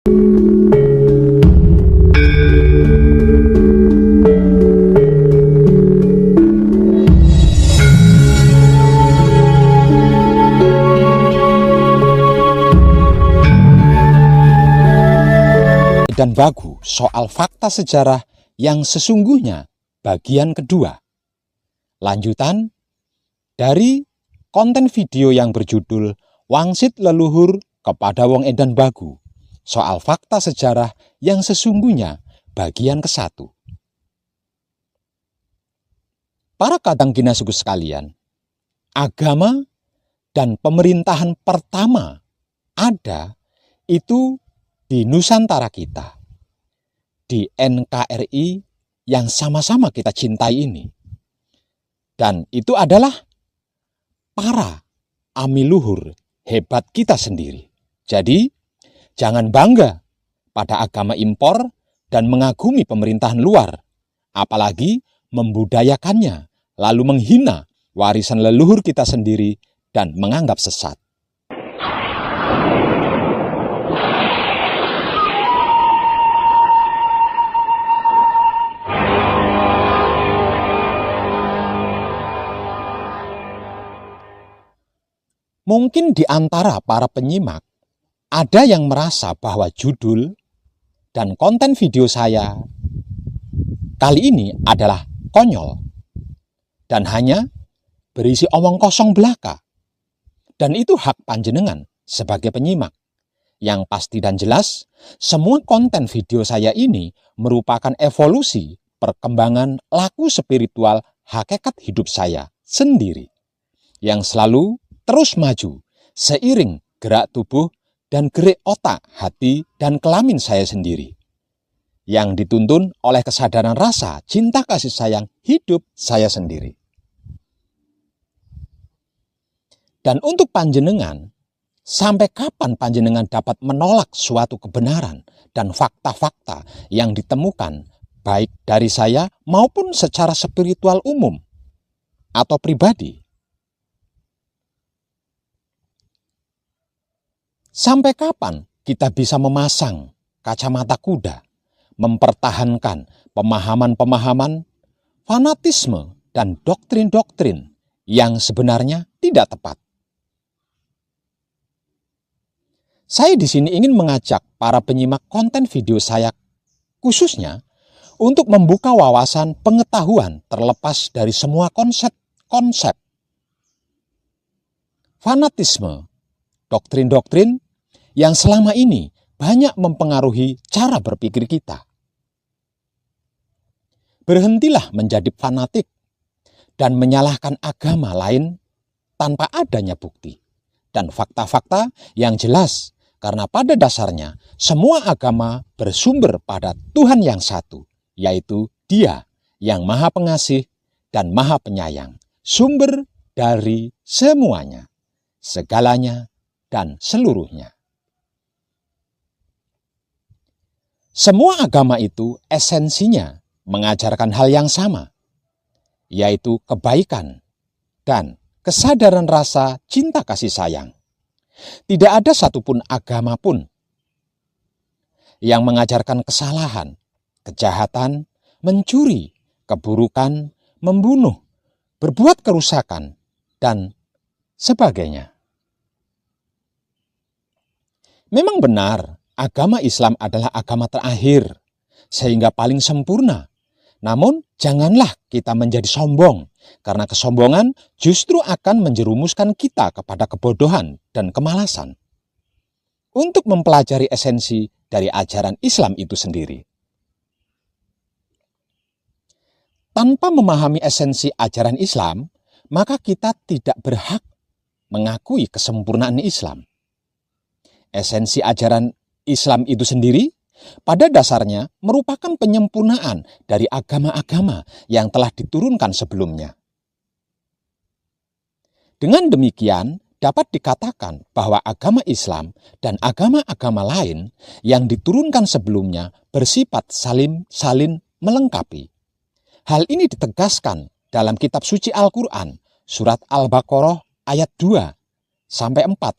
Dan Bagu soal fakta sejarah yang sesungguhnya bagian kedua. Lanjutan dari konten video yang berjudul Wangsit Leluhur kepada Wong Edan Bagu soal fakta sejarah yang sesungguhnya bagian ke-1. Para kadang kinasuku sekalian, agama dan pemerintahan pertama ada itu di Nusantara kita, di NKRI yang sama-sama kita cintai ini. Dan itu adalah para amiluhur hebat kita sendiri. Jadi, jangan bangga pada agama impor dan mengagumi pemerintahan luar, apalagi membudayakannya, lalu menghina warisan leluhur kita sendiri dan menganggap sesat. Mungkin di antara para penyimak, ada yang merasa bahwa judul dan konten video saya kali ini adalah konyol dan hanya berisi omong kosong belaka. Dan itu hak panjenengan sebagai penyimak. Yang pasti dan jelas, semua konten video saya ini merupakan evolusi perkembangan laku spiritual hakikat hidup saya sendiri, yang selalu terus maju seiring gerak tubuh dan gerak otak, hati, dan kelamin saya sendiri, yang dituntun oleh kesadaran rasa cinta kasih sayang hidup saya sendiri. Dan untuk panjenengan, sampai kapan panjenengan dapat menolak suatu kebenaran dan fakta-fakta yang ditemukan baik dari saya maupun secara spiritual umum atau pribadi? Sampai kapan kita bisa memasang kacamata kuda, mempertahankan pemahaman-pemahaman, fanatisme, dan doktrin-doktrin yang sebenarnya tidak tepat? Saya di sini ingin mengajak para penyimak konten video saya khususnya untuk membuka wawasan pengetahuan terlepas dari semua konsep-konsep fanatisme, doktrin-doktrin yang selama ini banyak mempengaruhi cara berpikir kita. Berhentilah menjadi fanatik dan menyalahkan agama lain tanpa adanya bukti dan fakta-fakta yang jelas, karena pada dasarnya semua agama bersumber pada Tuhan yang satu, yaitu Dia yang Maha Pengasih dan Maha Penyayang, sumber dari semuanya, segalanya, dan seluruhnya. Semua agama itu esensinya mengajarkan hal yang sama, yaitu kebaikan dan kesadaran rasa cinta kasih sayang. Tidak ada satupun agama pun yang mengajarkan kesalahan, kejahatan, mencuri, keburukan, membunuh, berbuat kerusakan, dan sebagainya. Memang benar, agama Islam adalah agama terakhir, sehingga paling sempurna. Namun, janganlah kita menjadi sombong, karena kesombongan justru akan menjerumuskan kita kepada kebodohan dan kemalasan. Untuk mempelajari esensi dari ajaran Islam itu sendiri. Tanpa memahami esensi ajaran Islam, maka kita tidak berhak mengakui kesempurnaan Islam. Esensi ajaran Islam itu sendiri pada dasarnya merupakan penyempurnaan dari agama-agama yang telah diturunkan sebelumnya. Dengan demikian, dapat dikatakan bahwa agama Islam dan agama-agama lain yang diturunkan sebelumnya bersifat salin melengkapi. Hal ini ditegaskan dalam kitab suci Al-Quran, surat Al-Baqarah ayat 2-4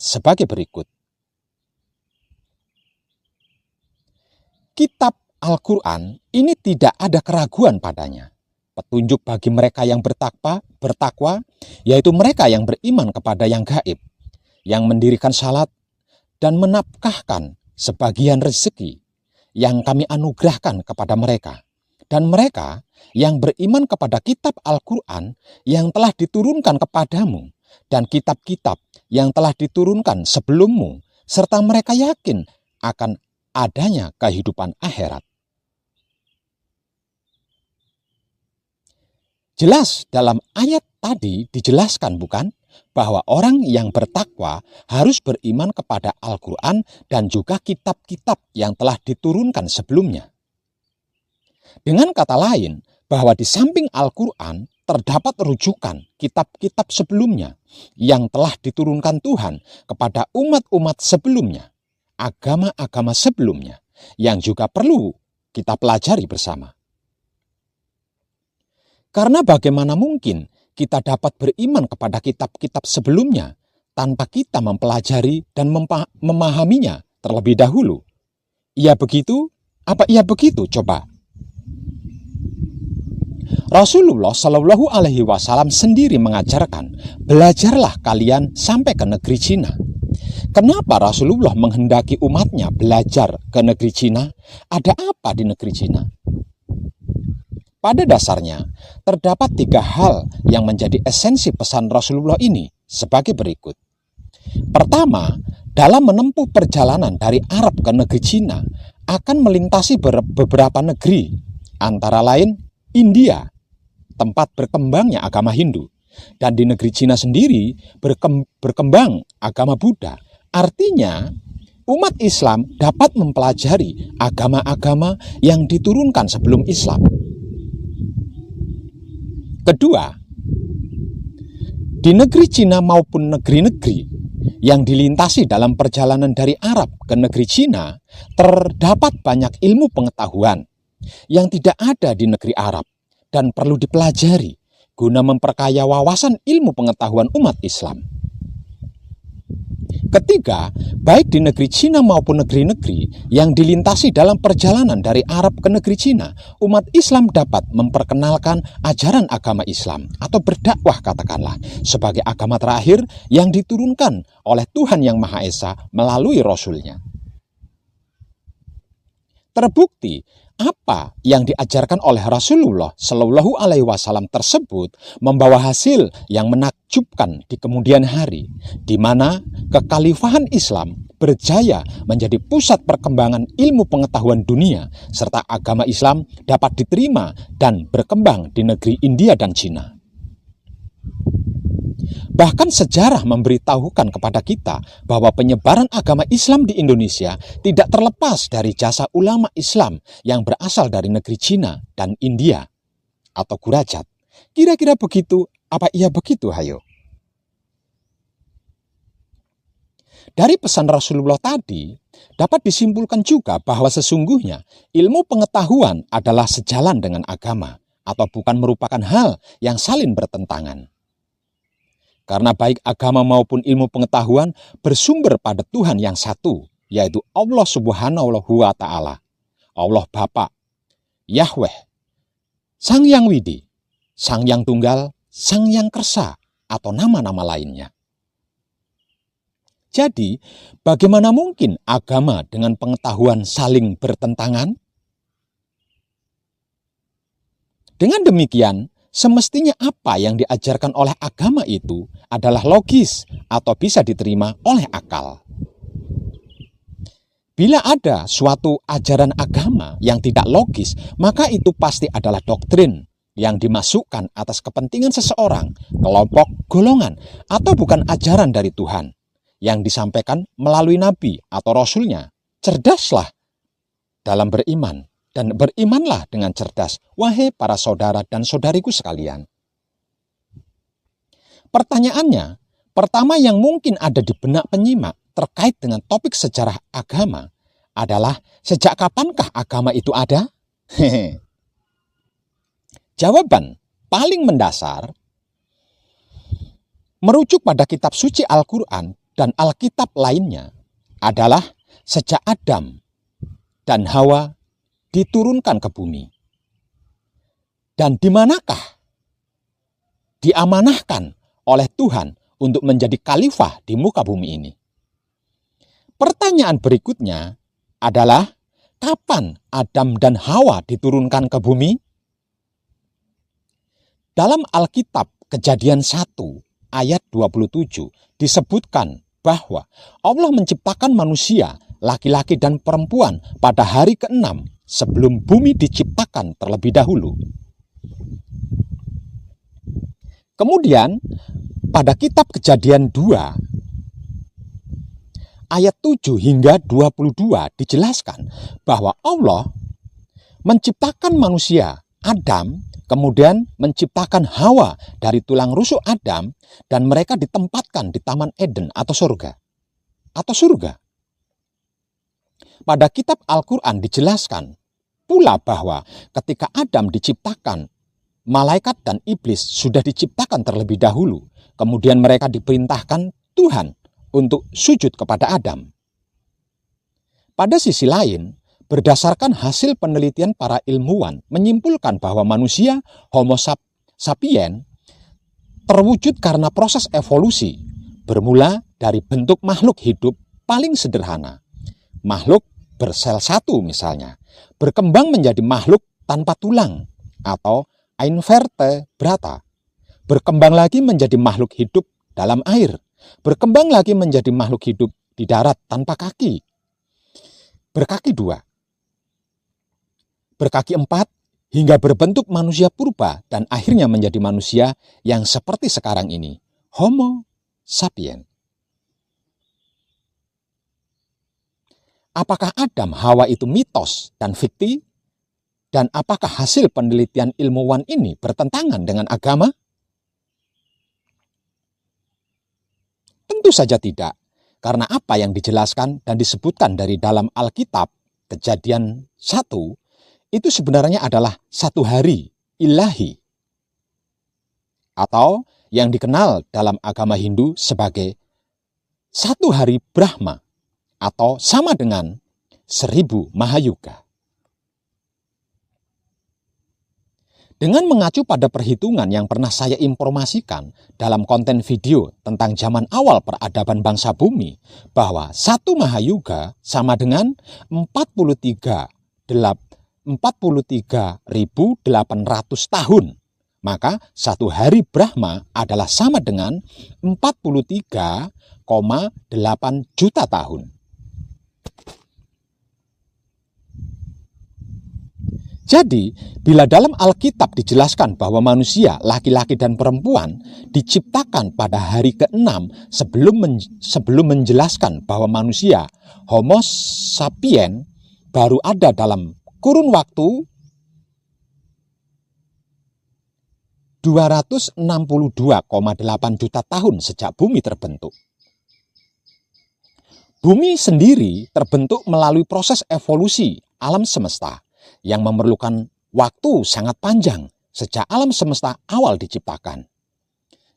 sebagai berikut. kitab Al-Quran ini tidak ada keraguan padanya. Petunjuk bagi mereka yang bertakwa, yaitu mereka yang beriman kepada yang gaib, yang mendirikan salat dan menafkahkan sebagian rezeki yang kami anugerahkan kepada mereka. Dan mereka yang beriman kepada kitab Al-Quran yang telah diturunkan kepadamu dan kitab-kitab yang telah diturunkan sebelummu, serta mereka yakin akan adanya kehidupan akhirat. Jelas dalam ayat tadi dijelaskan bukan? Bahwa orang yang bertakwa harus beriman kepada Al-Quran dan juga kitab-kitab yang telah diturunkan sebelumnya. Dengan kata lain, bahwa di samping Al-Quran terdapat rujukan kitab-kitab sebelumnya yang telah diturunkan Tuhan kepada umat-umat sebelumnya, agama-agama sebelumnya, yang juga perlu kita pelajari bersama. Karena bagaimana mungkin kita dapat beriman kepada kitab-kitab sebelumnya tanpa kita mempelajari dan memahaminya terlebih dahulu? Iya begitu? Apa iya begitu? Coba. Rasulullah Shallallahu Alaihi Wasallam sendiri mengajarkan, belajarlah kalian sampai ke negeri Cina. Kenapa Rasulullah menghendaki umatnya belajar ke negeri Cina? Ada apa di negeri Cina? Pada dasarnya, terdapat 3 hal yang menjadi esensi pesan Rasulullah ini sebagai berikut. Pertama, dalam menempuh perjalanan dari Arab ke negeri Cina, akan melintasi beberapa negeri, antara lain India, tempat berkembangnya agama Hindu, dan di negeri Cina sendiri berkembang agama Buddha. Artinya, umat Islam dapat mempelajari agama-agama yang diturunkan sebelum Islam. Kedua, di negeri Cina maupun negeri-negeri yang dilintasi dalam perjalanan dari Arab ke negeri Cina, terdapat banyak ilmu pengetahuan yang tidak ada di negeri Arab dan perlu dipelajari guna memperkaya wawasan ilmu pengetahuan umat Islam. Ketiga, baik di negeri Cina maupun negeri-negeri yang dilintasi dalam perjalanan dari Arab ke negeri Cina, umat Islam dapat memperkenalkan ajaran agama Islam atau berdakwah katakanlah sebagai agama terakhir yang diturunkan oleh Tuhan Yang Maha Esa melalui Rasul-Nya. Terbukti apa yang diajarkan oleh Rasulullah Shallallahu Alaihi Wasallam tersebut membawa hasil yang menakjubkan di kemudian hari, di mana kekhalifahan Islam berjaya menjadi pusat perkembangan ilmu pengetahuan dunia, serta agama Islam dapat diterima dan berkembang di negeri India dan Cina. Bahkan sejarah memberitahukan kepada kita bahwa penyebaran agama Islam di Indonesia tidak terlepas dari jasa ulama Islam yang berasal dari negeri Cina dan India atau Gurajat. Kira-kira begitu, apa iya begitu, hayo? Dari pesan Rasulullah tadi, dapat disimpulkan juga bahwa sesungguhnya ilmu pengetahuan adalah sejalan dengan agama atau bukan merupakan hal yang saling bertentangan. Karena baik agama maupun ilmu pengetahuan bersumber pada Tuhan yang satu, yaitu Allah Subhanahu wa Ta'ala, Allah Bapa, Yahweh, Sang Yang Widi, Sang Yang Tunggal, Sang Yang Kersa, atau nama-nama lainnya. Jadi, bagaimana mungkin agama dengan pengetahuan saling bertentangan? Dengan demikian, semestinya apa yang diajarkan oleh agama itu adalah logis atau bisa diterima oleh akal. Bila ada suatu ajaran agama yang tidak logis, maka itu pasti adalah doktrin yang dimasukkan atas kepentingan seseorang, kelompok, golongan, atau bukan ajaran dari Tuhan yang disampaikan melalui nabi atau rasulnya. Cerdaslah dalam beriman. Dan berimanlah dengan cerdas, wahai para saudara dan saudariku sekalian. Pertanyaannya, pertama yang mungkin ada di benak penyimak terkait dengan topik sejarah agama adalah, sejak kapankah agama itu ada? Jawaban paling mendasar merujuk pada kitab suci Al-Quran dan Alkitab lainnya adalah sejak Adam dan Hawa diturunkan ke bumi. Dan di manakah diamanahkan oleh Tuhan untuk menjadi khalifah di muka bumi ini? Pertanyaan berikutnya adalah, kapan Adam dan Hawa diturunkan ke bumi? Dalam Alkitab Kejadian 1 ayat 27 disebutkan bahwa Allah menciptakan manusia, laki-laki dan perempuan pada hari ke-6 sebelum bumi diciptakan terlebih dahulu. Kemudian pada kitab Kejadian 2 ayat 7 hingga 22 dijelaskan bahwa Allah menciptakan manusia, Adam, kemudian menciptakan Hawa dari tulang rusuk Adam, dan mereka ditempatkan di Taman Eden atau surga. Pada kitab Al-Quran dijelaskan pula bahwa ketika Adam diciptakan, malaikat dan iblis sudah diciptakan terlebih dahulu. Kemudian mereka diperintahkan Tuhan untuk sujud kepada Adam. Pada sisi lain, berdasarkan hasil penelitian para ilmuwan menyimpulkan bahwa manusia Homo sapiens terwujud karena proses evolusi, bermula dari bentuk makhluk hidup paling sederhana, makhluk bersel satu misalnya, berkembang menjadi makhluk tanpa tulang atau invertebrata, berkembang lagi menjadi makhluk hidup dalam air, berkembang lagi menjadi makhluk hidup di darat tanpa kaki, berkaki dua, berkaki 4, hingga berbentuk manusia purba dan akhirnya menjadi manusia yang seperti sekarang ini, Homo sapiens. Apakah Adam Hawa itu mitos dan fiksi? Dan apakah hasil penelitian ilmuwan ini bertentangan dengan agama? Tentu saja tidak, karena apa yang dijelaskan dan disebutkan dari dalam Alkitab Kejadian 1 itu sebenarnya adalah satu hari ilahi, atau yang dikenal dalam agama Hindu sebagai satu hari Brahma, atau sama dengan 1000 Mahayuga. Dengan mengacu pada perhitungan yang pernah saya informasikan dalam konten video tentang zaman awal peradaban bangsa bumi, bahwa 1 Mahayuga sama dengan 43.800 tahun. Maka satu hari Brahma adalah sama dengan 43,8 juta tahun. Jadi, bila dalam Alkitab dijelaskan bahwa manusia, laki-laki dan perempuan diciptakan pada hari ke-6 sebelum menjelaskan bahwa manusia, Homo sapiens, baru ada dalam kurun waktu 262,8 juta tahun sejak bumi terbentuk. Bumi sendiri terbentuk melalui proses evolusi alam semesta yang memerlukan waktu sangat panjang sejak alam semesta awal diciptakan.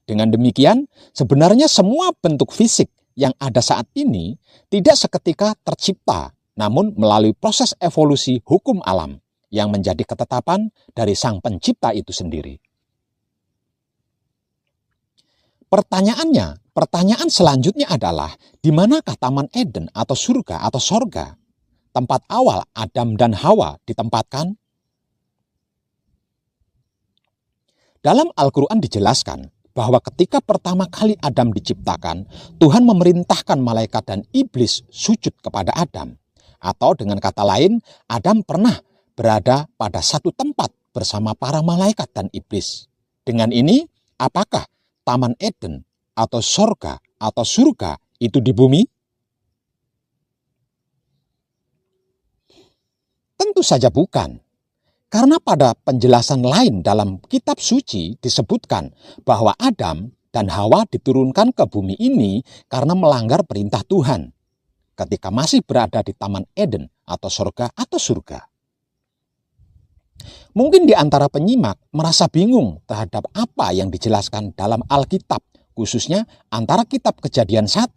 Dengan demikian, sebenarnya semua bentuk fisik yang ada saat ini tidak seketika tercipta, namun melalui proses evolusi hukum alam yang menjadi ketetapan dari Sang Pencipta itu sendiri. Pertanyaan selanjutnya adalah, di manakah Taman Eden atau surga atau sorga, tempat awal Adam dan Hawa ditempatkan? Dalam Al-Quran dijelaskan bahwa ketika pertama kali Adam diciptakan, Tuhan memerintahkan malaikat dan iblis sujud kepada Adam. Atau dengan kata lain, Adam pernah berada pada satu tempat bersama para malaikat dan iblis. Dengan ini, apakah Taman Eden atau sorga atau surga itu di bumi? Tentu saja bukan. Karena pada penjelasan lain dalam kitab suci disebutkan bahwa Adam dan Hawa diturunkan ke bumi ini karena melanggar perintah Tuhan ketika masih berada di Taman Eden atau sorga atau surga. Mungkin di antara penyimak merasa bingung terhadap apa yang dijelaskan dalam Alkitab khususnya antara kitab Kejadian 1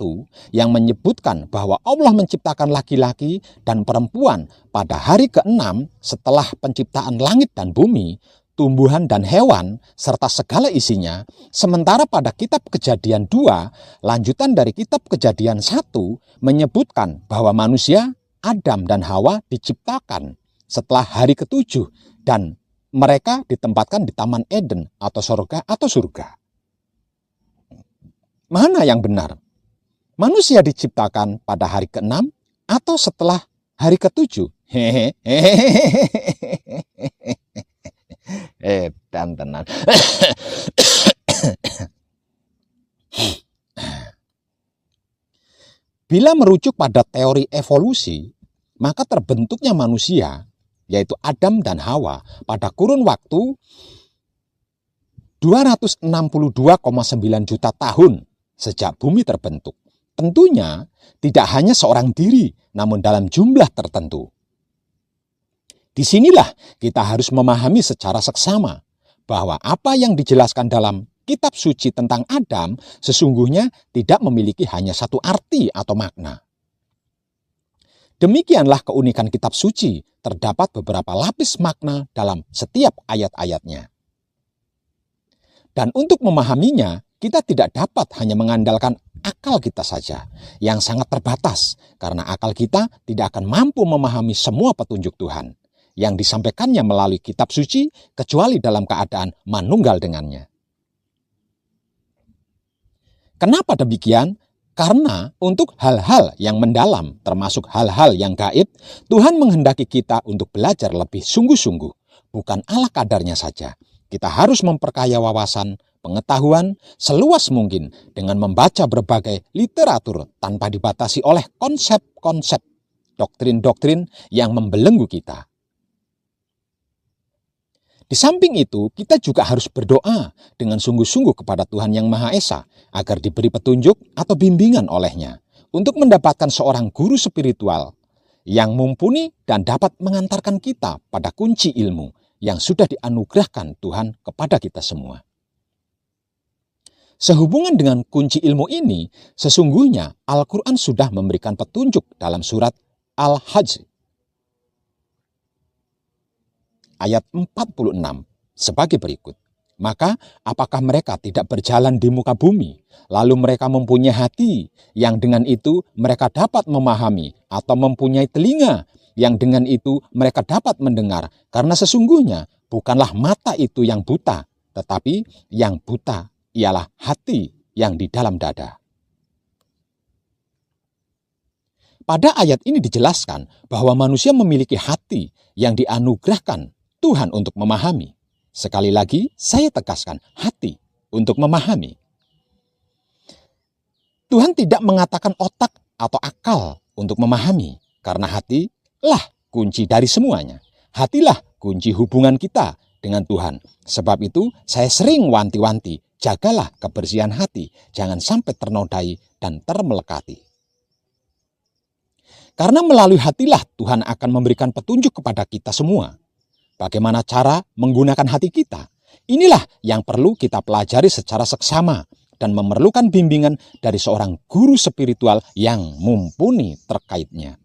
yang menyebutkan bahwa Allah menciptakan laki-laki dan perempuan pada hari ke-6 setelah penciptaan langit dan bumi, tumbuhan dan hewan, serta segala isinya, sementara pada kitab Kejadian 2, lanjutan dari kitab Kejadian 1, menyebutkan bahwa manusia, Adam dan Hawa diciptakan setelah hari ke-7 dan mereka ditempatkan di Taman Eden atau surga. Mana yang benar? Manusia diciptakan pada hari ke-6 atau setelah hari ke-7? Tenan. Bila merujuk pada teori evolusi, maka terbentuknya manusia, yaitu Adam dan Hawa, pada kurun waktu 262,9 juta tahun sejak bumi terbentuk. Tentunya tidak hanya seorang diri, namun dalam jumlah tertentu. Disinilah kita harus memahami secara seksama bahwa apa yang dijelaskan dalam kitab suci tentang Adam sesungguhnya tidak memiliki hanya satu arti atau makna. Demikianlah keunikan kitab suci, terdapat beberapa lapis makna dalam setiap ayat-ayatnya. Dan untuk memahaminya, kita tidak dapat hanya mengandalkan akal kita saja yang sangat terbatas, karena akal kita tidak akan mampu memahami semua petunjuk Tuhan yang disampaikannya melalui kitab suci, kecuali dalam keadaan manunggal dengannya. Kenapa demikian? Karena untuk hal-hal yang mendalam, termasuk hal-hal yang gaib, Tuhan menghendaki kita untuk belajar lebih sungguh-sungguh, bukan ala kadarnya saja. Kita harus memperkaya wawasan, pengetahuan seluas mungkin dengan membaca berbagai literatur tanpa dibatasi oleh konsep-konsep, doktrin-doktrin yang membelenggu kita. Di samping itu, kita juga harus berdoa dengan sungguh-sungguh kepada Tuhan Yang Maha Esa agar diberi petunjuk atau bimbingan olehnya untuk mendapatkan seorang guru spiritual yang mumpuni dan dapat mengantarkan kita pada kunci ilmu yang sudah dianugerahkan Tuhan kepada kita semua. Sehubungan dengan kunci ilmu ini, sesungguhnya Al-Quran sudah memberikan petunjuk dalam surat Al-Hajj ayat 46 sebagai berikut. Maka apakah mereka tidak berjalan di muka bumi, lalu mereka mempunyai hati yang dengan itu mereka dapat memahami, atau mempunyai telinga yang dengan itu mereka dapat mendengar, karena sesungguhnya bukanlah mata itu yang buta, tetapi yang buta ialah hati yang di dalam dada. Pada ayat ini dijelaskan bahwa manusia memiliki hati yang dianugerahkan Tuhan untuk memahami. Sekali lagi, saya tegaskan hati untuk memahami. Tuhan tidak mengatakan otak atau akal untuk memahami, karena hatilah kunci dari semuanya. Hatilah kunci hubungan kita dengan Tuhan. Sebab itu, saya sering wanti-wanti, jagalah kebersihan hati, jangan sampai ternodai dan termelekati. Karena melalui hatilah Tuhan akan memberikan petunjuk kepada kita semua. Bagaimana cara menggunakan hati kita? Inilah yang perlu kita pelajari secara seksama dan memerlukan bimbingan dari seorang guru spiritual yang mumpuni terkaitnya.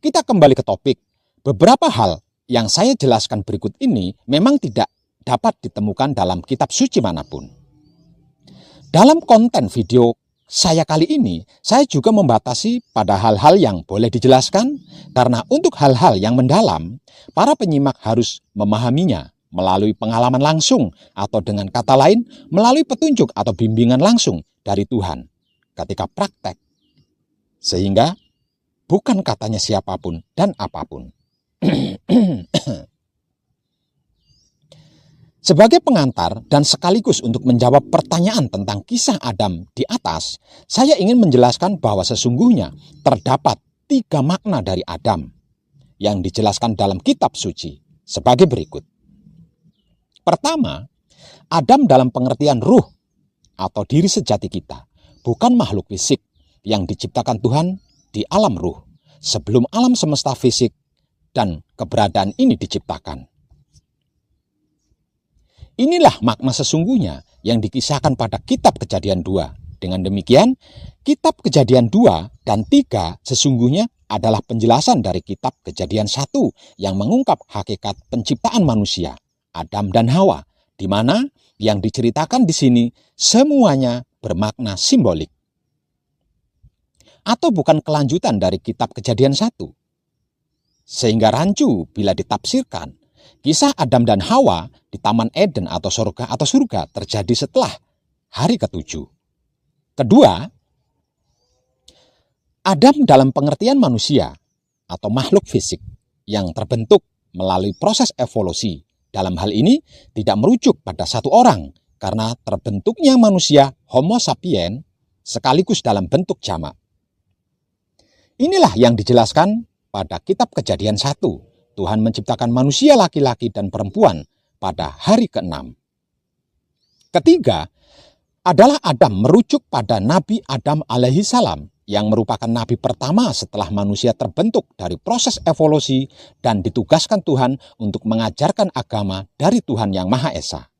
Kita kembali ke topik. Beberapa hal yang saya jelaskan berikut ini memang tidak dapat ditemukan dalam kitab suci manapun. Dalam konten video saya kali ini, saya juga membatasi pada hal-hal yang boleh dijelaskan, karena untuk hal-hal yang mendalam, para penyimak harus memahaminya melalui pengalaman langsung, atau dengan kata lain, melalui petunjuk atau bimbingan langsung dari Tuhan ketika praktek. Sehingga bukan katanya siapapun dan apapun. Sebagai pengantar dan sekaligus untuk menjawab pertanyaan tentang kisah Adam di atas, saya ingin menjelaskan bahwa sesungguhnya terdapat 3 makna dari Adam yang dijelaskan dalam kitab suci sebagai berikut. Pertama, Adam dalam pengertian ruh atau diri sejati kita, bukan makhluk fisik yang diciptakan Tuhan di alam ruh sebelum alam semesta fisik dan keberadaan ini diciptakan. Inilah makna sesungguhnya yang dikisahkan pada kitab Kejadian 2. Dengan demikian, kitab Kejadian 2 dan 3 sesungguhnya adalah penjelasan dari kitab Kejadian 1 yang mengungkap hakikat penciptaan manusia, Adam dan Hawa, di mana yang diceritakan di sini semuanya bermakna simbolik. Atau bukan kelanjutan dari kitab Kejadian 1. Sehingga rancu bila ditafsirkan, kisah Adam dan Hawa di Taman Eden atau surga terjadi setelah hari ke-7. Kedua, Adam dalam pengertian manusia atau makhluk fisik yang terbentuk melalui proses evolusi. Dalam hal ini tidak merujuk pada satu orang karena terbentuknya manusia Homo sapiens sekaligus dalam bentuk jamak. Inilah yang dijelaskan pada kitab Kejadian 1. Tuhan menciptakan manusia laki-laki dan perempuan pada hari ke-6. Ketiga, adalah Adam merujuk pada Nabi Adam alaihi salam yang merupakan nabi pertama setelah manusia terbentuk dari proses evolusi dan ditugaskan Tuhan untuk mengajarkan agama dari Tuhan yang Maha Esa.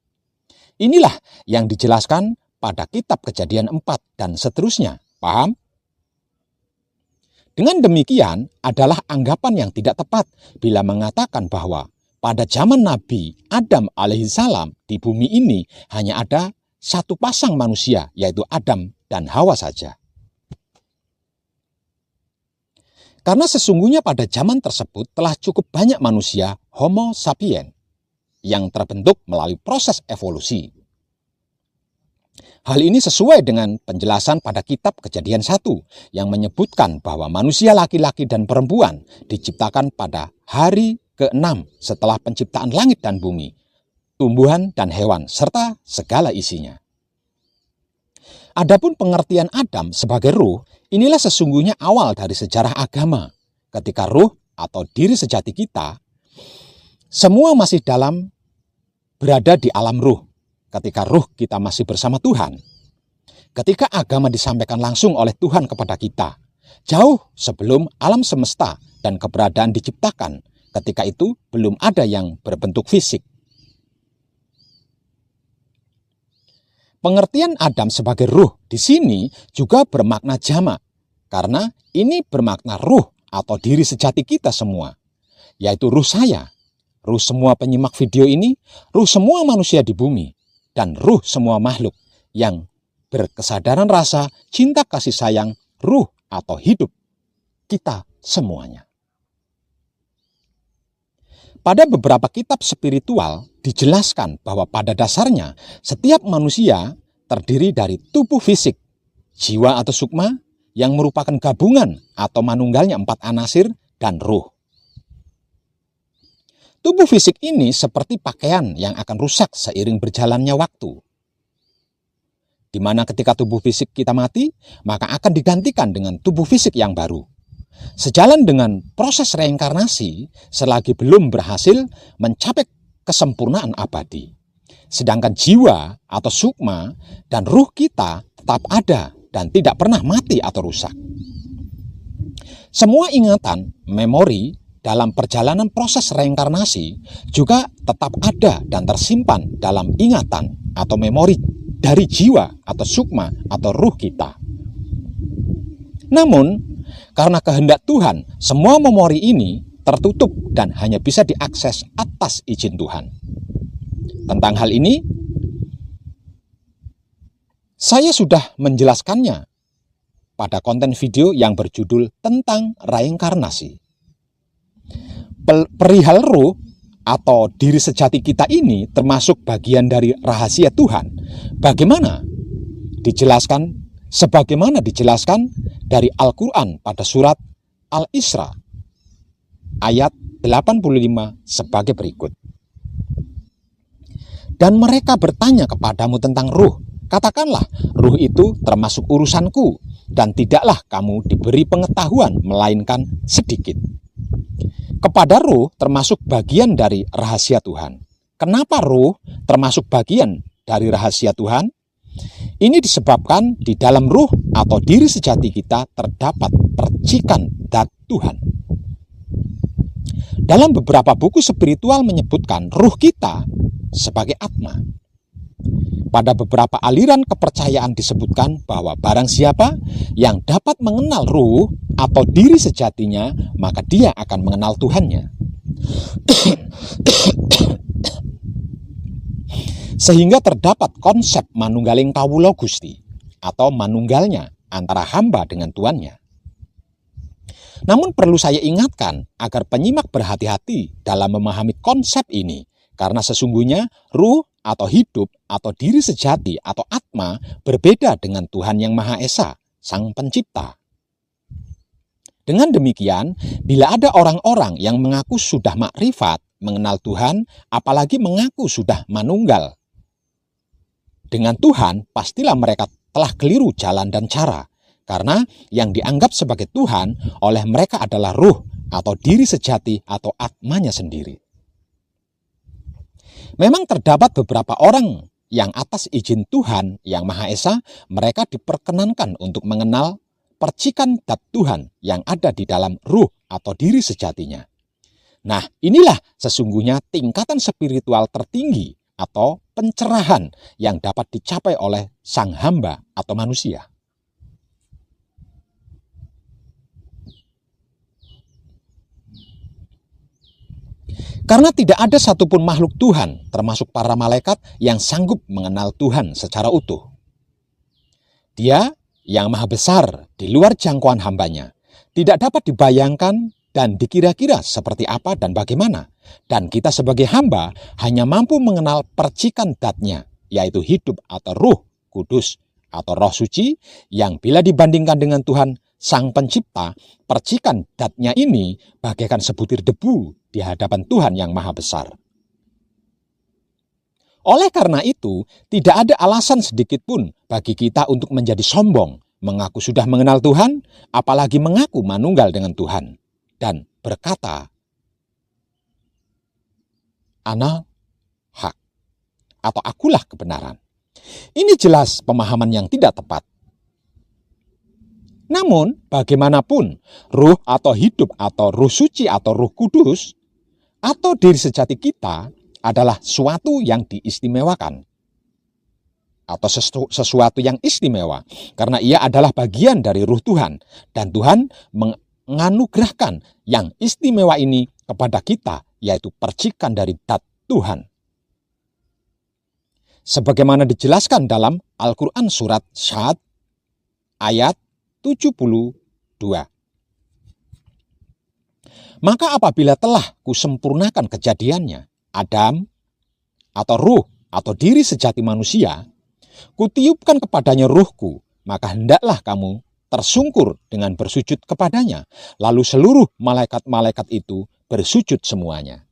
Inilah yang dijelaskan pada kitab Kejadian 4 dan seterusnya. Paham? Dengan demikian adalah anggapan yang tidak tepat bila mengatakan bahwa pada zaman Nabi Adam alaihissalam di bumi ini hanya ada satu pasang manusia, yaitu Adam dan Hawa saja. Karena sesungguhnya pada zaman tersebut telah cukup banyak manusia Homo sapiens yang terbentuk melalui proses evolusi. Hal ini sesuai dengan penjelasan pada kitab Kejadian 1 yang menyebutkan bahwa manusia laki-laki dan perempuan diciptakan pada hari ke-6 setelah penciptaan langit dan bumi, tumbuhan dan hewan, serta segala isinya. Adapun pengertian Adam sebagai ruh, inilah sesungguhnya awal dari sejarah agama. Ketika ruh atau diri sejati kita, semua masih berada di alam ruh. Ketika ruh kita masih bersama Tuhan. Ketika agama disampaikan langsung oleh Tuhan kepada kita, jauh sebelum alam semesta dan keberadaan diciptakan, ketika itu belum ada yang berbentuk fisik. Pengertian Adam sebagai ruh di sini juga bermakna jamak, karena ini bermakna ruh atau diri sejati kita semua, yaitu ruh saya, ruh semua penyimak video ini, ruh semua manusia di bumi, dan ruh semua makhluk yang berkesadaran rasa, cinta kasih sayang, ruh atau hidup kita semuanya. Pada beberapa kitab spiritual dijelaskan bahwa pada dasarnya setiap manusia terdiri dari tubuh fisik, jiwa atau sukma yang merupakan gabungan atau manunggalnya 4 anasir dan ruh. Tubuh fisik ini seperti pakaian yang akan rusak seiring berjalannya waktu. Di mana ketika tubuh fisik kita mati, maka akan digantikan dengan tubuh fisik yang baru. Sejalan dengan proses reinkarnasi selagi belum berhasil mencapai kesempurnaan abadi. Sedangkan jiwa atau sukma dan ruh kita tetap ada dan tidak pernah mati atau rusak. Semua ingatan, memori, dalam perjalanan proses reinkarnasi juga tetap ada dan tersimpan dalam ingatan atau memori dari jiwa atau sukma atau ruh kita. Namun, karena kehendak Tuhan, semua memori ini tertutup dan hanya bisa diakses atas izin Tuhan. Tentang hal ini, saya sudah menjelaskannya pada konten video yang berjudul tentang reinkarnasi. Perihal ruh atau diri sejati kita ini termasuk bagian dari rahasia Tuhan. Sebagaimana dijelaskan dari Al-Quran pada surat Al-Isra ayat 85 sebagai berikut. Dan mereka bertanya kepadamu tentang ruh. Katakanlah, ruh itu termasuk urusanku dan tidaklah kamu diberi pengetahuan melainkan sedikit. Kepada ruh termasuk bagian dari rahasia Tuhan. Kenapa ruh termasuk bagian dari rahasia Tuhan? Ini disebabkan di dalam ruh atau diri sejati kita terdapat percikan zat Tuhan. Dalam beberapa buku spiritual menyebutkan ruh kita sebagai atma. Pada beberapa aliran kepercayaan disebutkan bahwa barang siapa yang dapat mengenal ruh atau diri sejatinya, maka dia akan mengenal Tuhannya. Sehingga terdapat konsep manunggaling kawula Gusti atau manunggalnya antara hamba dengan Tuannya. Namun perlu saya ingatkan agar penyimak berhati-hati dalam memahami konsep ini, karena sesungguhnya ruh atau hidup atau diri sejati atau atma berbeda dengan Tuhan yang Maha Esa, Sang Pencipta. Dengan demikian, bila ada orang-orang yang mengaku sudah makrifat, mengenal Tuhan, apalagi mengaku sudah manunggal dengan Tuhan, pastilah mereka telah keliru jalan dan cara, karena yang dianggap sebagai Tuhan oleh mereka adalah ruh atau diri sejati atau atmanya sendiri. Memang terdapat beberapa orang yang atas izin Tuhan yang Maha Esa, mereka diperkenankan untuk mengenal percikan dat Tuhan yang ada di dalam ruh atau diri sejatinya. Nah, inilah sesungguhnya tingkatan spiritual tertinggi atau pencerahan yang dapat dicapai oleh sang hamba atau manusia. Karena tidak ada satupun makhluk Tuhan, termasuk para malaikat, yang sanggup mengenal Tuhan secara utuh. Dia yang maha besar di luar jangkauan hambanya, tidak dapat dibayangkan dan dikira-kira seperti apa dan bagaimana. Dan kita sebagai hamba hanya mampu mengenal percikan datnya, yaitu hidup atau ruh kudus atau roh suci, yang bila dibandingkan dengan Tuhan Sang Pencipta, percikan datnya ini bagaikan sebutir debu di hadapan Tuhan yang Maha Besar. Oleh karena itu, tidak ada alasan sedikit pun bagi kita untuk menjadi sombong, mengaku sudah mengenal Tuhan, apalagi mengaku manunggal dengan Tuhan, dan berkata, "Ana hak," atau "akulah kebenaran." Ini jelas pemahaman yang tidak tepat. Namun, bagaimanapun, ruh atau hidup atau ruh suci atau ruh kudus atau diri sejati kita adalah suatu yang diistimewakan atau sesuatu yang istimewa, karena ia adalah bagian dari ruh Tuhan, dan Tuhan menganugerahkan yang istimewa ini kepada kita, yaitu percikan dari dat Tuhan. Sebagaimana dijelaskan dalam Al-Quran surat Syad ayat 72. Maka apabila telah kusempurnakan kejadiannya, Adam atau ruh atau diri sejati manusia, kutiupkan kepadanya ruhku, maka hendaklah kamu tersungkur dengan bersujud kepadanya. Lalu seluruh malaikat-malaikat itu bersujud semuanya.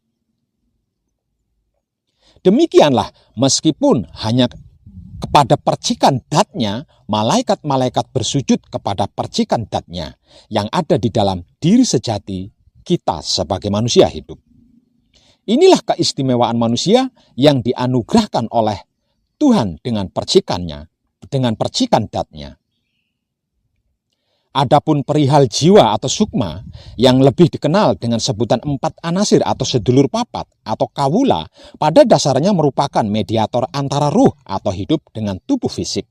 Demikianlah, meskipun hanya kepada percikan datnya, malaikat-malaikat bersujud kepada percikan datnya yang ada di dalam diri sejati kita sebagai manusia hidup. Inilah keistimewaan manusia yang dianugerahkan oleh Tuhan dengan percikannya, dengan percikan datnya. Adapun perihal jiwa atau sukma yang lebih dikenal dengan sebutan 4 anasir atau sedulur papat atau kawula, pada dasarnya merupakan mediator antara ruh atau hidup dengan tubuh fisik.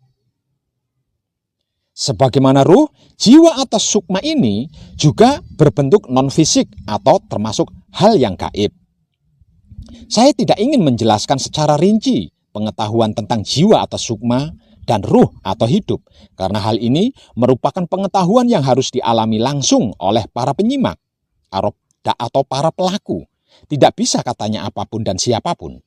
Sebagaimana ruh, jiwa atau sukma ini juga berbentuk non-fisik atau termasuk hal yang gaib. Saya tidak ingin menjelaskan secara rinci pengetahuan tentang jiwa atau sukma dan ruh atau hidup, karena hal ini merupakan pengetahuan yang harus dialami langsung oleh para penyimak atau para pelaku. Tidak bisa katanya apapun dan siapapun.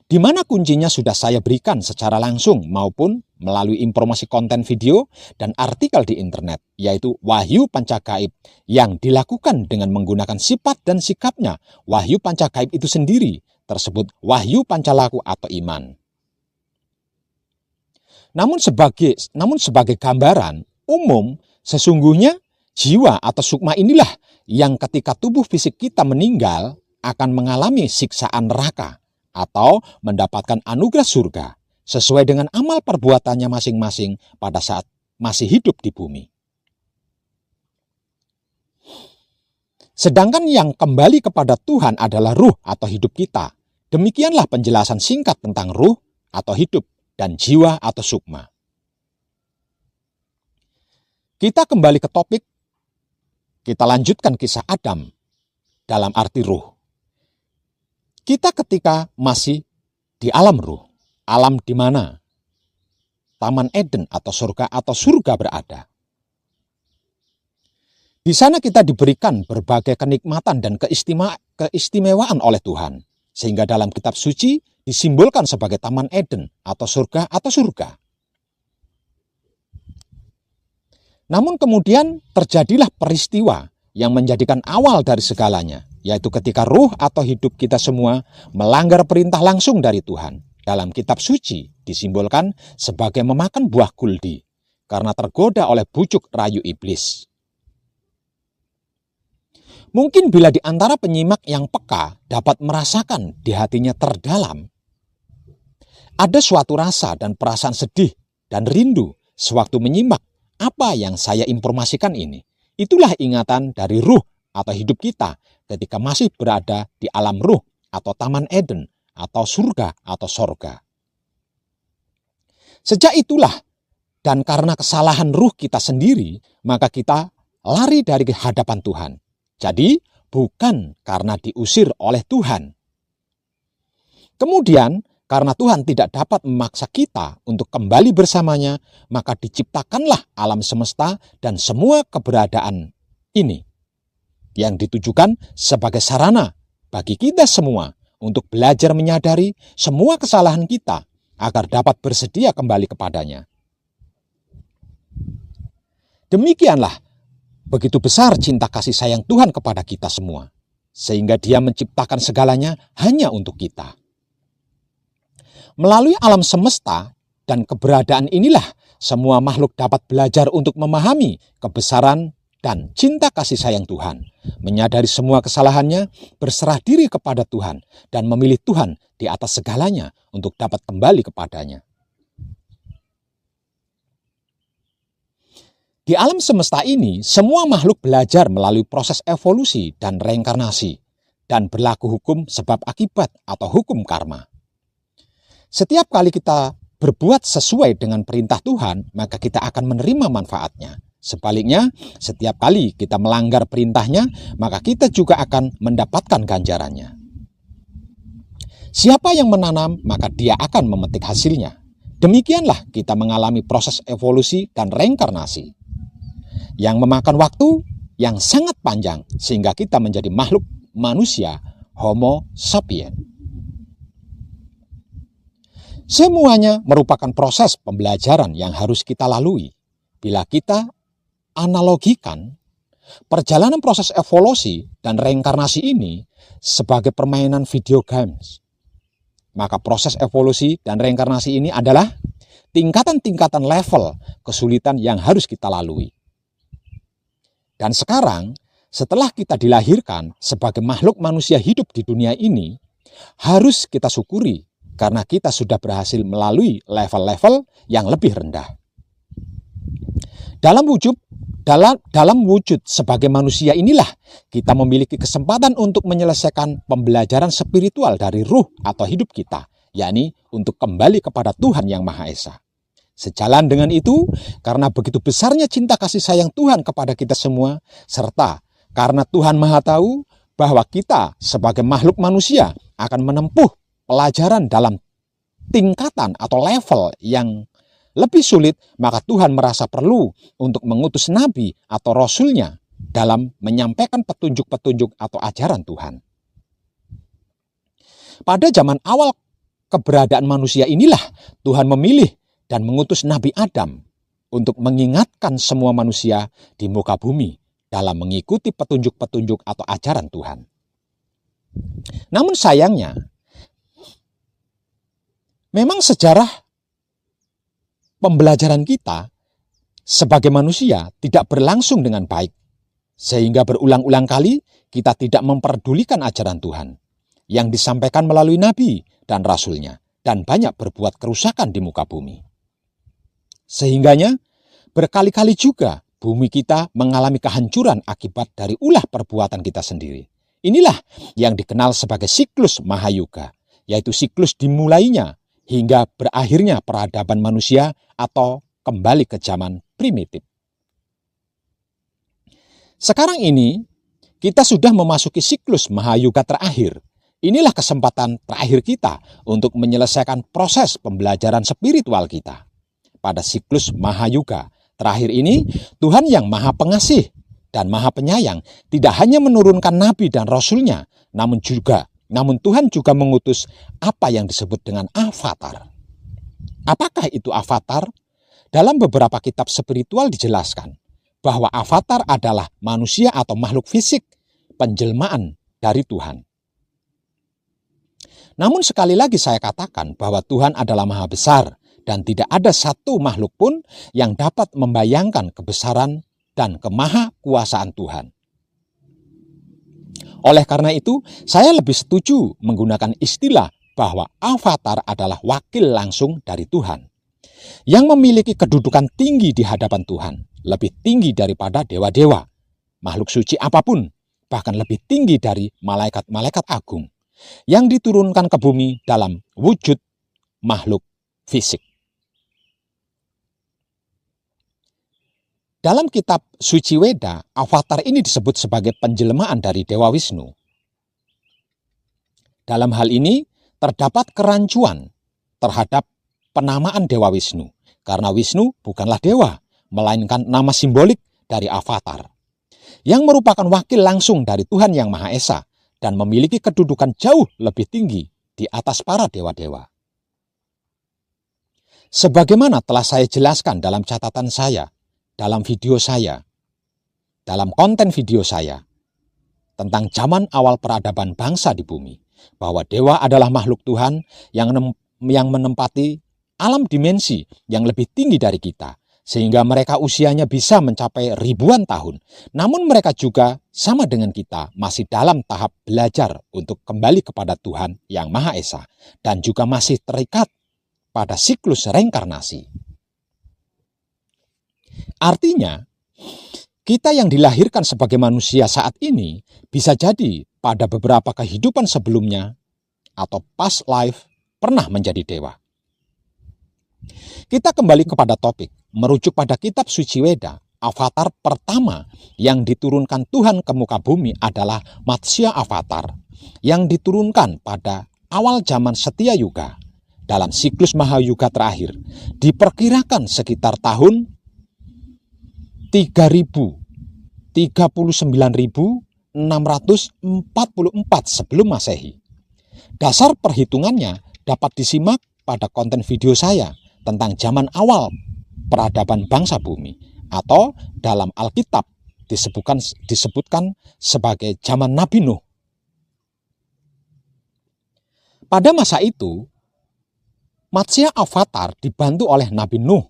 Di mana kuncinya sudah saya berikan secara langsung maupun melalui informasi konten video dan artikel di internet, yaitu wahyu pancagaib yang dilakukan dengan menggunakan sifat dan sikapnya wahyu pancagaib itu sendiri, tersebut wahyu pancalaku atau iman. Namun sebagai gambaran umum, sesungguhnya jiwa atau sukma inilah yang ketika tubuh fisik kita meninggal akan mengalami siksaan neraka atau mendapatkan anugerah surga sesuai dengan amal perbuatannya masing-masing pada saat masih hidup di bumi. Sedangkan yang kembali kepada Tuhan adalah ruh atau hidup kita. Demikianlah penjelasan singkat tentang ruh atau hidup dan jiwa atau sukma. Kita kembali ke topik, kita lanjutkan kisah Adam dalam arti ruh. Kita ketika masih di alam ruh, alam di mana Taman Eden atau surga berada. Di sana kita diberikan berbagai kenikmatan dan keistimewaan oleh Tuhan. Sehingga dalam kitab suci disimbolkan sebagai Taman Eden atau surga. Namun kemudian terjadilah peristiwa yang menjadikan awal dari segalanya, yaitu ketika ruh atau hidup kita semua melanggar perintah langsung dari Tuhan. Dalam kitab suci disimbolkan sebagai memakan buah kuldi karena tergoda oleh bujuk rayu iblis. Mungkin bila di antara penyimak yang peka dapat merasakan di hatinya terdalam, ada suatu rasa dan perasaan sedih dan rindu sewaktu menyimak apa yang saya informasikan ini. Itulah ingatan dari ruh atau hidup kita ketika masih berada di alam ruh atau Taman Eden atau surga atau sorga. Sejak itulah dan karena kesalahan ruh kita sendiri, maka kita lari dari hadapan Tuhan. Jadi bukan karena diusir oleh Tuhan. Kemudian karena Tuhan tidak dapat memaksa kita untuk kembali bersamanya, maka diciptakanlah alam semesta dan semua keberadaan ini yang ditujukan sebagai sarana bagi kita semua untuk belajar menyadari semua kesalahan kita agar dapat bersedia kembali kepadanya. Demikianlah begitu besar cinta kasih sayang Tuhan kepada kita semua, sehingga Dia menciptakan segalanya hanya untuk kita. Melalui alam semesta dan keberadaan inilah semua makhluk dapat belajar untuk memahami kebesaran dan cinta kasih sayang Tuhan, menyadari semua kesalahannya, berserah diri kepada Tuhan, dan memilih Tuhan di atas segalanya untuk dapat kembali kepadanya. Di alam semesta ini, semua makhluk belajar melalui proses evolusi dan reinkarnasi, dan berlaku hukum sebab akibat atau hukum karma. Setiap kali kita berbuat sesuai dengan perintah Tuhan, maka kita akan menerima manfaatnya. Sebaliknya, setiap kali kita melanggar perintahnya, maka kita juga akan mendapatkan ganjarannya. Siapa yang menanam, maka dia akan memetik hasilnya. Demikianlah kita mengalami proses evolusi dan reinkarnasi yang memakan waktu yang sangat panjang sehingga kita menjadi makhluk manusia Homo sapiens. Semuanya merupakan proses pembelajaran yang harus kita lalui. Bila kita analogikan perjalanan proses evolusi dan reinkarnasi ini sebagai permainan video games, maka proses evolusi dan reinkarnasi ini adalah tingkatan-tingkatan level kesulitan yang harus kita lalui. Dan sekarang, setelah kita dilahirkan sebagai makhluk manusia hidup di dunia ini, harus kita syukuri karena kita sudah berhasil melalui level-level yang lebih rendah. Dalam wujud sebagai manusia inilah kita memiliki kesempatan untuk menyelesaikan pembelajaran spiritual dari ruh atau hidup kita, yakni untuk kembali kepada Tuhan Yang Maha Esa. Sejalan dengan itu, karena begitu besarnya cinta kasih sayang Tuhan kepada kita semua, serta karena Tuhan Maha Tahu bahwa kita sebagai makhluk manusia akan menempuh pelajaran dalam tingkatan atau level yang lebih sulit, maka Tuhan merasa perlu untuk mengutus nabi atau rasulnya dalam menyampaikan petunjuk-petunjuk atau ajaran Tuhan. Pada zaman awal keberadaan manusia inilah Tuhan memilih dan mengutus Nabi Adam untuk mengingatkan semua manusia di muka bumi dalam mengikuti petunjuk-petunjuk atau ajaran Tuhan. Namun sayangnya, memang sejarah pembelajaran kita sebagai manusia tidak berlangsung dengan baik, sehingga berulang-ulang kali kita tidak memperdulikan ajaran Tuhan yang disampaikan melalui Nabi dan Rasulnya, dan banyak berbuat kerusakan di muka bumi. Sehingganya berkali-kali juga bumi kita mengalami kehancuran akibat dari ulah perbuatan kita sendiri. Inilah yang dikenal sebagai siklus Mahayuga, yaitu siklus dimulainya hingga berakhirnya peradaban manusia atau kembali ke zaman primitif. Sekarang ini kita sudah memasuki siklus Mahayuga terakhir. Inilah kesempatan terakhir kita untuk menyelesaikan proses pembelajaran spiritual kita. Pada siklus Mahayuga terakhir ini, Tuhan yang Maha Pengasih dan Maha Penyayang tidak hanya menurunkan nabi dan rasulnya, namun Tuhan juga mengutus apa yang disebut dengan avatar. Apakah itu avatar? Dalam beberapa kitab spiritual dijelaskan bahwa avatar adalah manusia atau makhluk fisik, penjelmaan dari Tuhan. Namun sekali lagi saya katakan bahwa Tuhan adalah maha besar dan tidak ada satu makhluk pun yang dapat membayangkan kebesaran dan kemahakuasaan Tuhan. Oleh karena itu, saya lebih setuju menggunakan istilah bahwa avatar adalah wakil langsung dari Tuhan yang memiliki kedudukan tinggi di hadapan Tuhan, lebih tinggi daripada dewa-dewa, makhluk suci apapun, bahkan lebih tinggi dari malaikat-malaikat agung yang diturunkan ke bumi dalam wujud makhluk fisik. Dalam kitab Suci Weda, avatar ini disebut sebagai penjelmaan dari Dewa Wisnu. Dalam hal ini, terdapat kerancuan terhadap penamaan Dewa Wisnu, karena Wisnu bukanlah dewa, melainkan nama simbolik dari avatar, yang merupakan wakil langsung dari Tuhan Yang Maha Esa, dan memiliki kedudukan jauh lebih tinggi di atas para dewa-dewa. Sebagaimana telah saya jelaskan dalam catatan saya, dalam video saya, dalam konten video saya, tentang zaman awal peradaban bangsa di bumi, bahwa dewa adalah makhluk Tuhan yang menempati alam dimensi yang lebih tinggi dari kita, sehingga mereka usianya bisa mencapai ribuan tahun. Namun mereka juga sama dengan kita masih dalam tahap belajar untuk kembali kepada Tuhan Yang Maha Esa dan juga masih terikat pada siklus reinkarnasi. Artinya, kita yang dilahirkan sebagai manusia saat ini bisa jadi pada beberapa kehidupan sebelumnya atau past life pernah menjadi dewa. Kita kembali kepada topik, merujuk pada kitab Suci Weda, avatar pertama yang diturunkan Tuhan ke muka bumi adalah Matsya Avatar, yang diturunkan pada awal zaman Setia Yuga. Dalam siklus Mahayuga terakhir, diperkirakan sekitar tahun 39.644 sebelum Masehi. Dasar perhitungannya dapat disimak pada konten video saya tentang zaman awal peradaban bangsa bumi, atau dalam Alkitab disebutkan sebagai zaman Nabi Nuh. Pada masa itu, Matsya Avatar dibantu oleh Nabi Nuh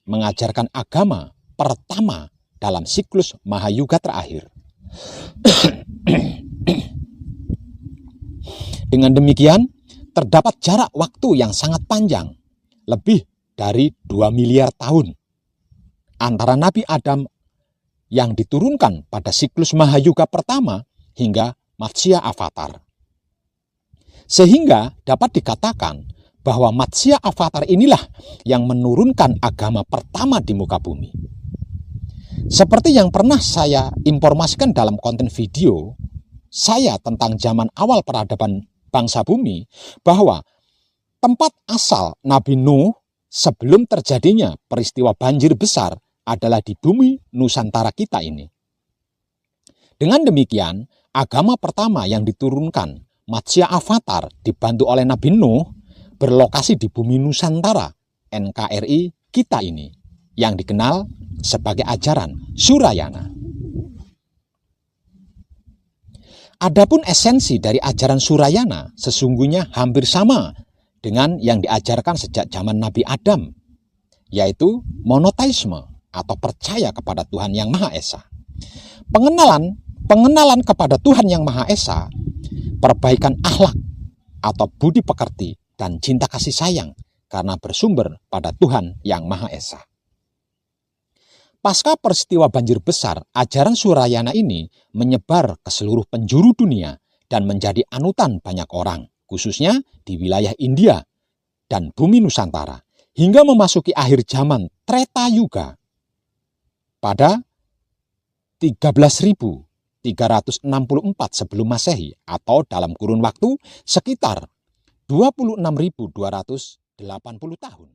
mengajarkan agama pertama dalam siklus Mahayuga terakhir. Dengan demikian, terdapat jarak waktu yang sangat panjang, lebih dari 2 miliar tahun, antara Nabi Adam yang diturunkan pada siklus Mahayuga pertama hingga Matsya Avatar. Sehingga dapat dikatakan bahwa Matsya Avatar inilah yang menurunkan agama pertama di muka bumi. Seperti yang pernah saya informasikan dalam konten video saya tentang zaman awal peradaban bangsa bumi, bahwa tempat asal Nabi Nuh sebelum terjadinya peristiwa banjir besar adalah di bumi Nusantara kita ini. Dengan demikian, agama pertama yang diturunkan, Matsya Avatar, dibantu oleh Nabi Nuh, berlokasi di bumi Nusantara, NKRI kita ini, yang dikenal sebagai ajaran Surayana. Adapun esensi dari ajaran Surayana sesungguhnya hampir sama dengan yang diajarkan sejak zaman Nabi Adam, yaitu monoteisme atau percaya kepada Tuhan Yang Maha Esa. Pengenalan kepada Tuhan Yang Maha Esa, perbaikan akhlak atau budi pekerti dan cinta kasih sayang karena bersumber pada Tuhan Yang Maha Esa. Pasca peristiwa banjir besar, ajaran Surayana ini menyebar ke seluruh penjuru dunia dan menjadi anutan banyak orang, khususnya di wilayah India dan bumi Nusantara, hingga memasuki akhir zaman Treta Yuga pada 13.364 sebelum Masehi atau dalam kurun waktu sekitar 26.280 tahun.